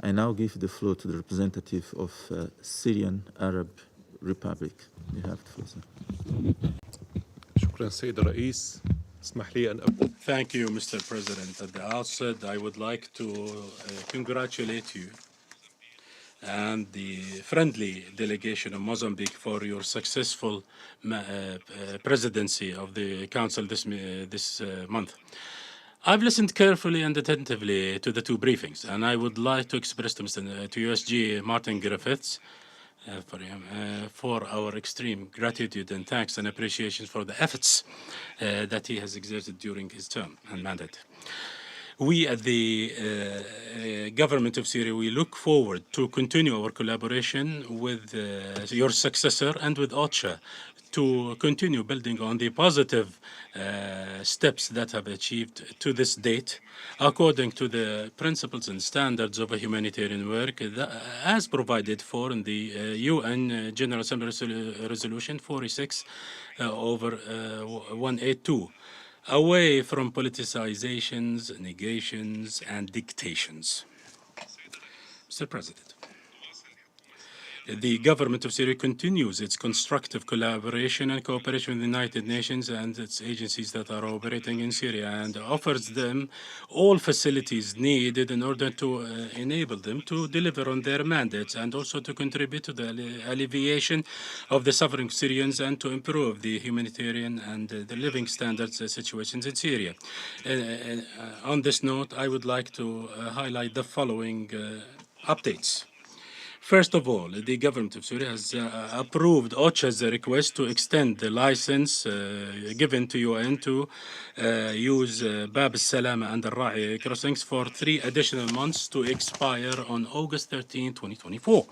I now give the floor to the representative of Syrian Arab Republic. You have the floor, sir. شكرا سيد الرئيس. اسمح لي أن أبدأ. Thank you, Mr. President. At the outset, I would like to congratulate you and the friendly delegation of Mozambique for your successful presidency of the Council this month. I've listened carefully and attentively to the two briefings, and I would like to express to USG Martin Griffiths for our extreme gratitude and thanks and appreciation for the efforts that he has exerted during his term and mandate. We at the government of Syria, we look forward to continue our collaboration with your successor and with OCHA to continue building on the positive steps that have achieved to this date, according to the principles and standards of a humanitarian work as provided for in the UN General Assembly Resolution 46 over 182. Away from politicizations, negations, and dictations. Mr. President, the government of Syria continues its constructive collaboration and cooperation with the United Nations and its agencies that are operating in Syria and offers them all facilities needed in order to enable them to deliver on their mandates and also to contribute to the alleviation of the suffering Syrians and to improve the humanitarian and the living standards situations in Syria. On this note, I would like to highlight the following updates. First of all, the government of Syria has approved OCHA's request to extend the license given to UN to use Bab al-Salama and al-Ra'i crossings for 3 additional months to expire on August 13, 2024.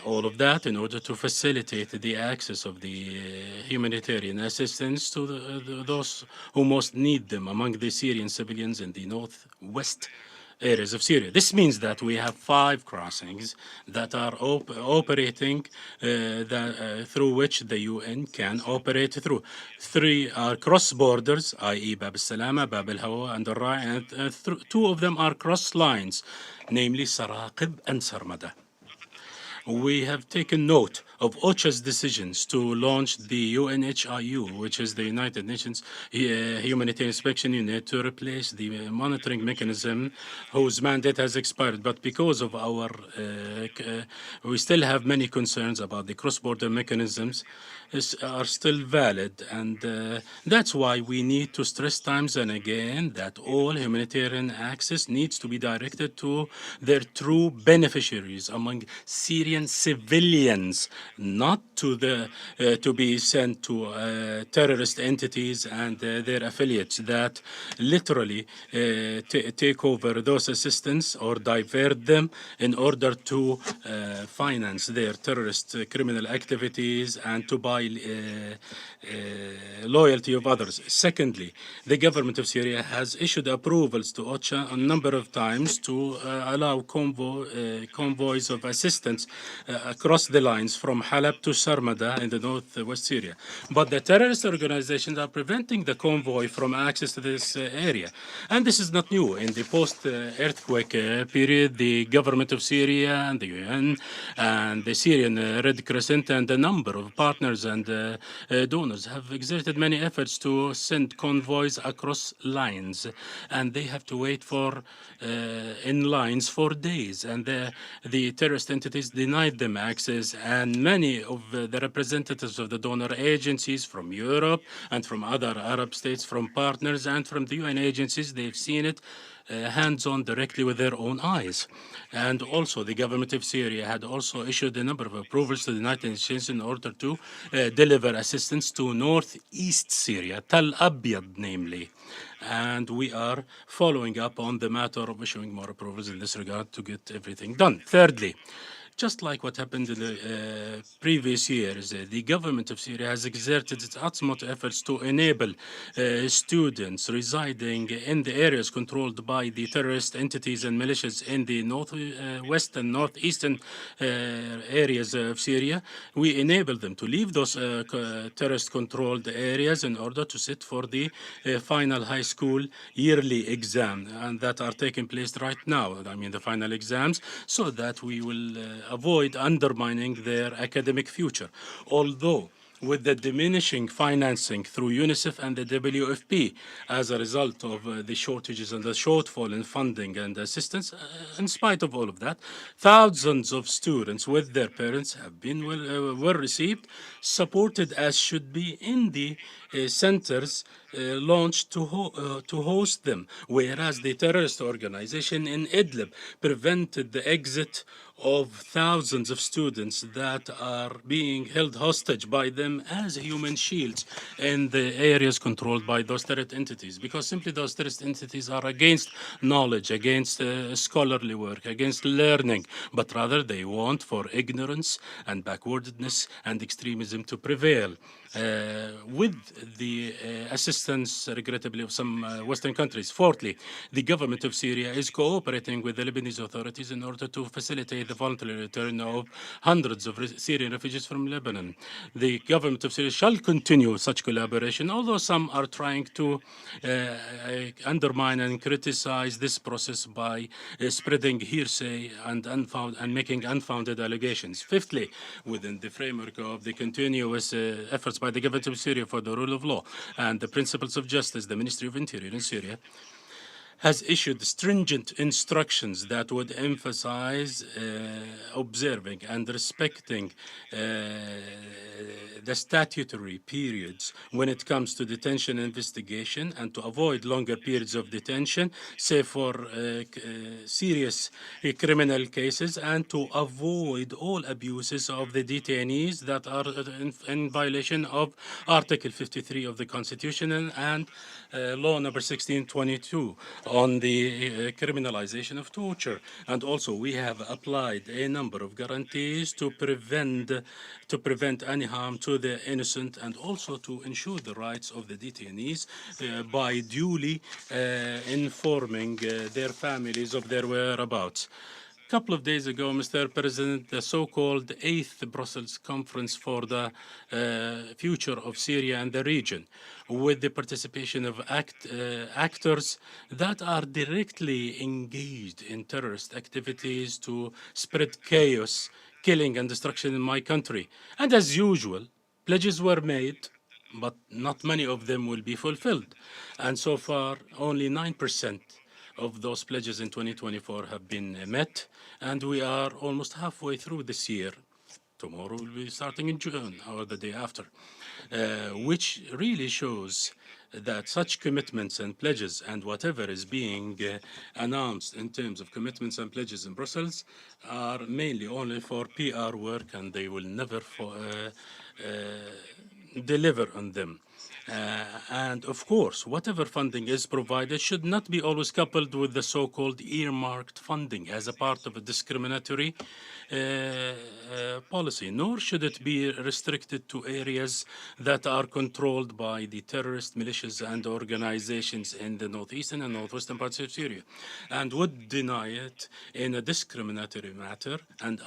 All of that in order to facilitate the access of the humanitarian assistance to those who most need them among the Syrian civilians in the northwest areas of Syria. This means that we have 5 crossings that are operating through which the UN can operate through. 3 are cross borders, i.e. Bab al-Salama, Bab al-Hawa, and al-Ra'i, and 2 of them are cross lines, namely Saraqib and Sarmada. We have taken note of OCHA's decisions to launch the UNHIU, which is the United Nations Humanitarian Inspection Unit, to replace the monitoring mechanism whose mandate has expired. But because of our, we still have many concerns about the cross-border mechanisms are still valid. And that's why we need to stress times and again that all humanitarian access needs to be directed to their true beneficiaries among Syrian civilians, not to be sent to terrorist entities and their affiliates that literally take over those assistance or divert them in order to finance their terrorist criminal activities and to buy loyalty of others. Secondly, the government of Syria has issued approvals to OCHA a number of times to allow convoys of assistance across the lines from Halab to Sarmada in the northwest Syria. But the terrorist organizations are preventing the convoy from access to this area. And this is not new. In the post-earthquake period, the government of Syria and the UN and the Syrian Red Crescent and a number of partners and donors have exerted many efforts to send convoys across lines. And they have to wait for in lines for days. And the terrorist entities denied them access. And many of the representatives of the donor agencies from Europe and from other Arab states, from partners and from the UN agencies, they've seen it hands-on directly with their own eyes. And also the government of Syria had also issued a number of approvals to the United Nations in order to deliver assistance to northeast Syria, Tal Abyad namely. And we are following up on the matter of issuing more approvals in this regard to get everything done. Thirdly, Just like what happened in the previous years, the government of Syria has exerted its utmost efforts to enable students residing in the areas controlled by the terrorist entities and militias in the northwest and northeastern areas of Syria. We enable them to leave those terrorist-controlled areas in order to sit for the final high school yearly exam, and that are taking place right now. I mean, the final exams, so that we will avoid undermining their academic future. Although, with the diminishing financing through UNICEF and the WFP as a result of the shortages and the shortfall in funding and assistance, in spite of all of that, thousands of students with their parents have been well received, supported as should be in the centers launched to host them, whereas the terrorist organization in Idlib prevented the exit of thousands of students that are being held hostage by them as human shields in the areas controlled by those terrorist entities, because simply those terrorist entities are against knowledge, against scholarly work, against learning, but rather they want for ignorance and backwardness and extremism to prevail. With the assistance, regrettably, of some Western countries. Fourthly, the government of Syria is cooperating with the Lebanese authorities in order to facilitate the voluntary return of hundreds of Syrian refugees from Lebanon. The government of Syria shall continue such collaboration, although some are trying to undermine and criticize this process by spreading hearsay and making unfounded allegations. Fifthly, within the framework of the continuous efforts by the government of Syria for the rule of law and the principles of justice, the Ministry of Interior in Syria has issued stringent instructions that would emphasize observing and respecting the statutory periods when it comes to detention investigation, and to avoid longer periods of detention, say for serious criminal cases, and to avoid all abuses of the detainees that are in violation of Article 53 of the Constitution and Law number 1622 on the criminalization of torture. And also we have applied a number of guarantees to prevent any harm to the innocent, and also to ensure the rights of the detainees by duly informing their families of their whereabouts. A couple of days ago, Mr. President, the so-called 8th Brussels Conference for the Future of Syria and the region, with the participation of actors that are directly engaged in terrorist activities to spread chaos, killing and destruction in my country. And as usual, pledges were made, but not many of them will be fulfilled. And so far, only 9% of those pledges in 2024 have been met, and we are almost halfway through this year. Tomorrow will be starting in June, or the day after, which really shows that such commitments and pledges, and whatever is being announced in terms of commitments and pledges in Brussels, are mainly only for PR work, and they will never deliver on them. And of course, whatever funding is provided should not be always coupled with the so-called earmarked funding as a part of a discriminatory policy, nor should it be restricted to areas that are controlled by the terrorist militias and organizations in the northeastern and northwestern parts of Syria, and would deny it in a discriminatory matter and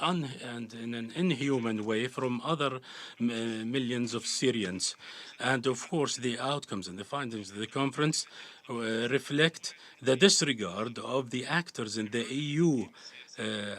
in an inhuman way from other millions of Syrians. And of course, the outcomes and the findings of the conference reflect the disregard of the actors in the EU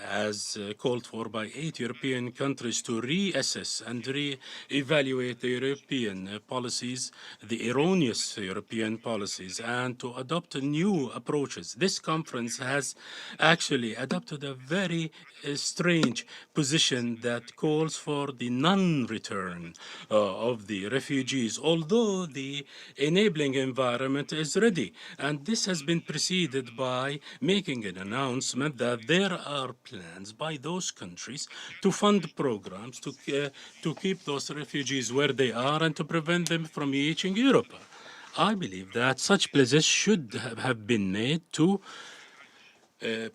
as called for by 8 European countries to reassess and re-evaluate the European policies, the erroneous European policies, and to adopt new approaches. This conference has actually adopted a very strange position that calls for the non-return of the refugees, although the enabling environment is ready. And this has been preceded by making an announcement that there are plans by those countries to fund programs to keep those refugees where they are and to prevent them from reaching Europe. I believe that such pledges should have been made to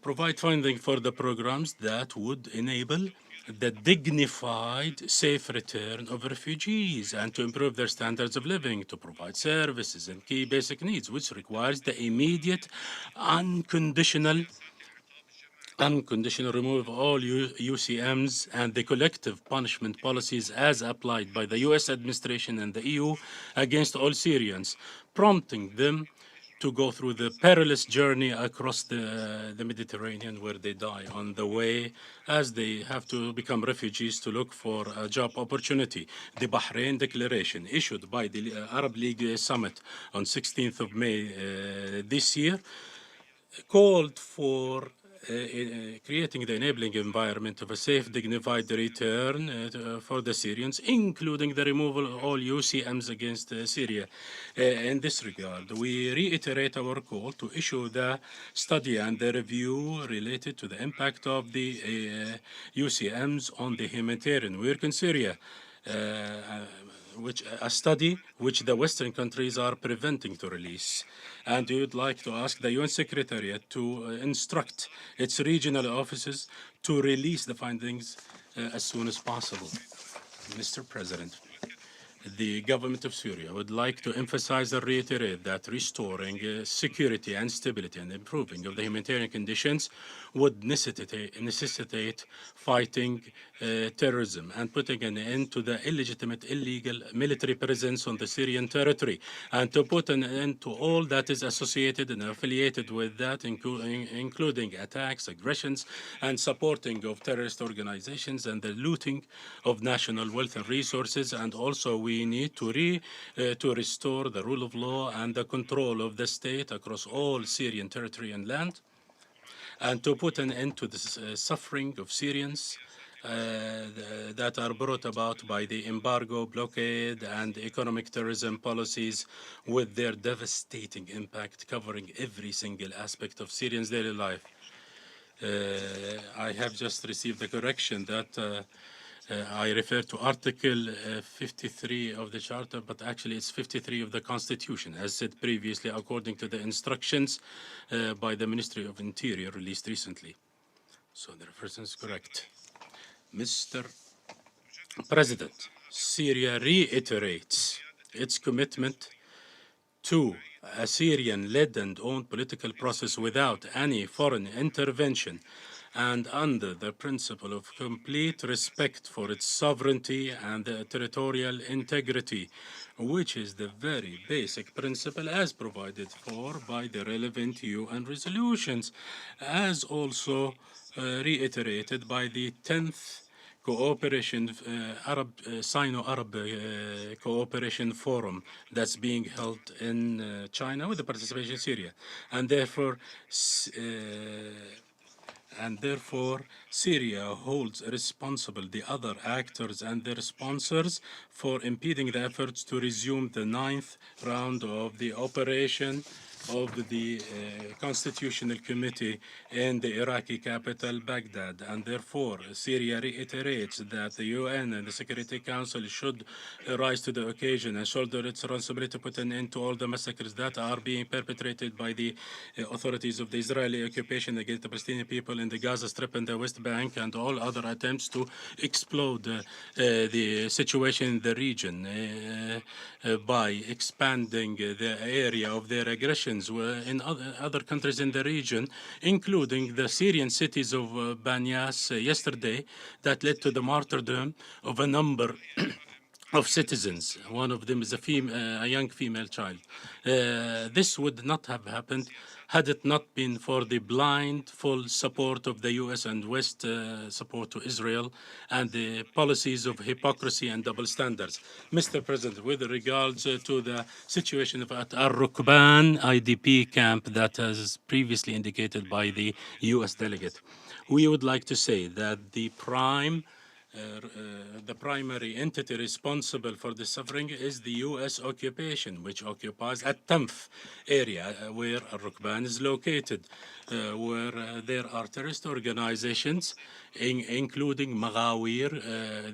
provide funding for the programs that would enable the dignified, safe return of refugees and to improve their standards of living, to provide services and key basic needs, which requires the immediate, unconditional removal of all UCMs and the collective punishment policies as applied by the US administration and the EU against all Syrians, prompting them to go through the perilous journey across the Mediterranean where they die on the way as they have to become refugees to look for a job opportunity. The Bahrain Declaration issued by the Arab League Summit on 16th of May this year called for creating the enabling environment of a safe, dignified return for the Syrians, including the removal of all UCMs against Syria. In this regard, we reiterate our call to issue the study and the review related to the impact of the UCMs on the humanitarian work in Syria. A study which the Western countries are preventing to release. And we would like to ask the UN Secretariat to instruct its regional offices to release the findings as soon as possible. Mr. President, the government of Syria would like to emphasize and reiterate that restoring security and stability and improving of the humanitarian conditions would necessitate fighting terrorism and putting an end to the illegitimate, illegal military presence on the Syrian territory, and to put an end to all that is associated and affiliated with that, including attacks, aggressions, and supporting of terrorist organizations and the looting of national wealth and resources. And also we need to restore the rule of law and the control of the state across all Syrian territory and land, and to put an end to the suffering of Syrians that are brought about by the embargo, blockade, and economic terrorism policies with their devastating impact covering every single aspect of Syrians' daily life. I have just received the correction that I refer to Article 53 of the Charter, but actually it's 53 of the Constitution, as said previously, according to the instructions by the Ministry of Interior released recently. So the reference is correct. Mr. President, Syria reiterates its commitment to a Syrian-led and owned political process without any foreign intervention and under the principle of complete respect for its sovereignty and territorial integrity, which is the very basic principle as provided for by the relevant UN resolutions, as also reiterated by the 10th Sino-Arab Cooperation Forum that's being held in China with the participation of Syria. And therefore, Syria holds responsible the other actors and their sponsors for impeding the efforts to resume the 9th round of the operation of the Constitutional Committee in the Iraqi capital, Baghdad. And therefore, Syria reiterates that the UN and the Security Council should rise to the occasion and shoulder its responsibility to put an end to all the massacres that are being perpetrated by the authorities of the Israeli occupation against the Palestinian people in the Gaza Strip and the West Bank, and all other attempts to explode the situation in the region by expanding the area of their aggressions in other countries in the region, including the Syrian cities of Banyas yesterday, that led to the martyrdom of a number of citizens. One of them is a young female child. This would not have happened had it not been for the blind, full support of the US and West support to Israel and the policies of hypocrisy and double standards. Mr. President, with regards to the situation at Al-Rukban IDP camp that was previously indicated by the US delegate, we would like to say that the primary entity responsible for the suffering is the U.S. occupation, which occupies a 10th area where Al-Rukban is located, where there are terrorist organizations, including Maghawir,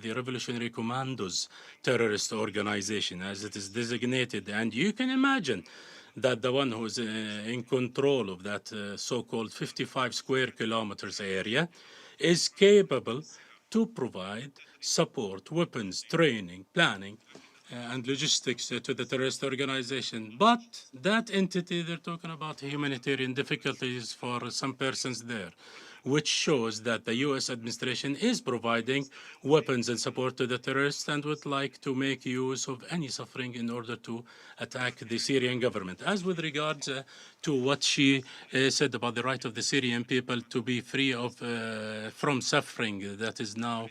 the Revolutionary Commandos terrorist organization, as it is designated. And you can imagine that the one who is in control of that so-called 55 square kilometers area is capable to provide support, weapons, training, planning, and logistics to the terrorist organization. But that entity, they're talking about humanitarian difficulties for some persons there, which shows that the U.S. administration is providing weapons and support to the terrorists and would like to make use of any suffering in order to attack the Syrian government. As with regards to what she said about the right of the Syrian people to be free of from suffering that is now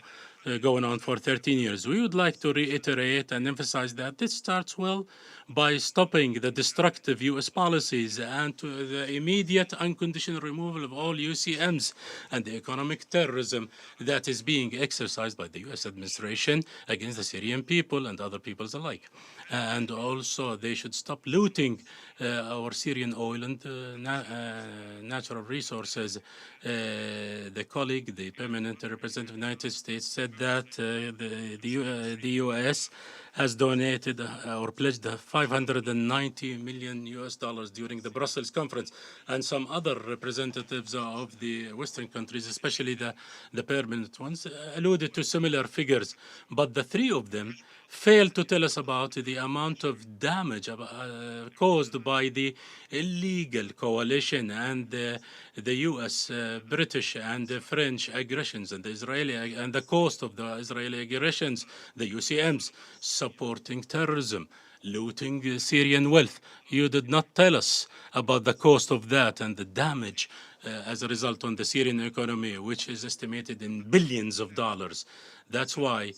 going on for 13 years. We would like to reiterate and emphasize that this starts well by stopping the destructive U.S. policies and to the immediate unconditional removal of all UCMs and the economic terrorism that is being exercised by the U.S. administration against the Syrian people and other peoples alike. And also they should stop looting our Syrian oil and natural resources. The colleague, the permanent representative of the United States, said that the U.S. has donated or pledged $590 million during the Brussels conference, and some other representatives of the Western countries, especially the permanent ones, alluded to similar figures. But the three of them failed to tell us about the amount of damage caused by the illegal coalition and the U.S., British, and the French aggressions and the Israeli and the cost of the Israeli aggressions, the UCMs supporting terrorism, looting Syrian wealth. You did not tell us about the cost of that and the damage as a result on the Syrian economy, which is estimated in billions of dollars. That's why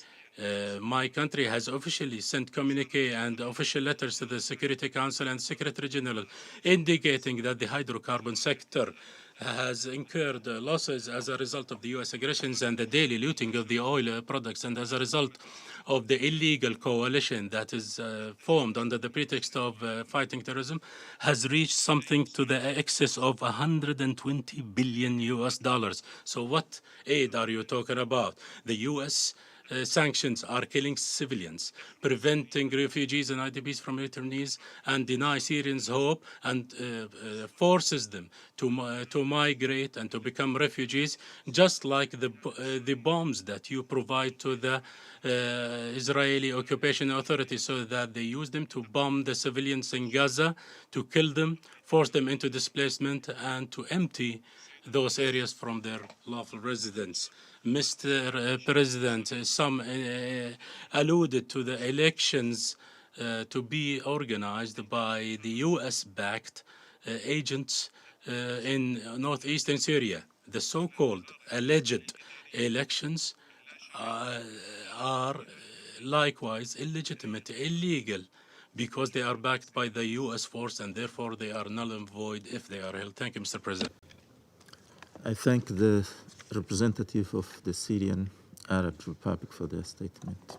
my country has officially sent communique and official letters to the Security Council and Secretary General indicating that the hydrocarbon sector has incurred losses as a result of the U.S. aggressions and the daily looting of the oil products, and as a result of the illegal coalition that is formed under the pretext of fighting terrorism, has reached something to the excess of $120 billion. So what aid are you talking about? The U.S. Sanctions are killing civilians, preventing refugees and IDPs from returnees, and deny Syrians hope and forces them to migrate and to become refugees, just like the bombs that you provide to the Israeli occupation authorities, so that they use them to bomb the civilians in Gaza, to kill them, force them into displacement, and to empty those areas from their lawful residents. Mr. President, some alluded to the elections to be organized by the U.S.-backed agents in northeastern Syria. The so-called alleged elections are likewise illegitimate, illegal, because they are backed by the U.S. force, and therefore they are null and void if they are held. Thank you, Mr. President. I thank the representative of the Syrian Arab Republic for their statement.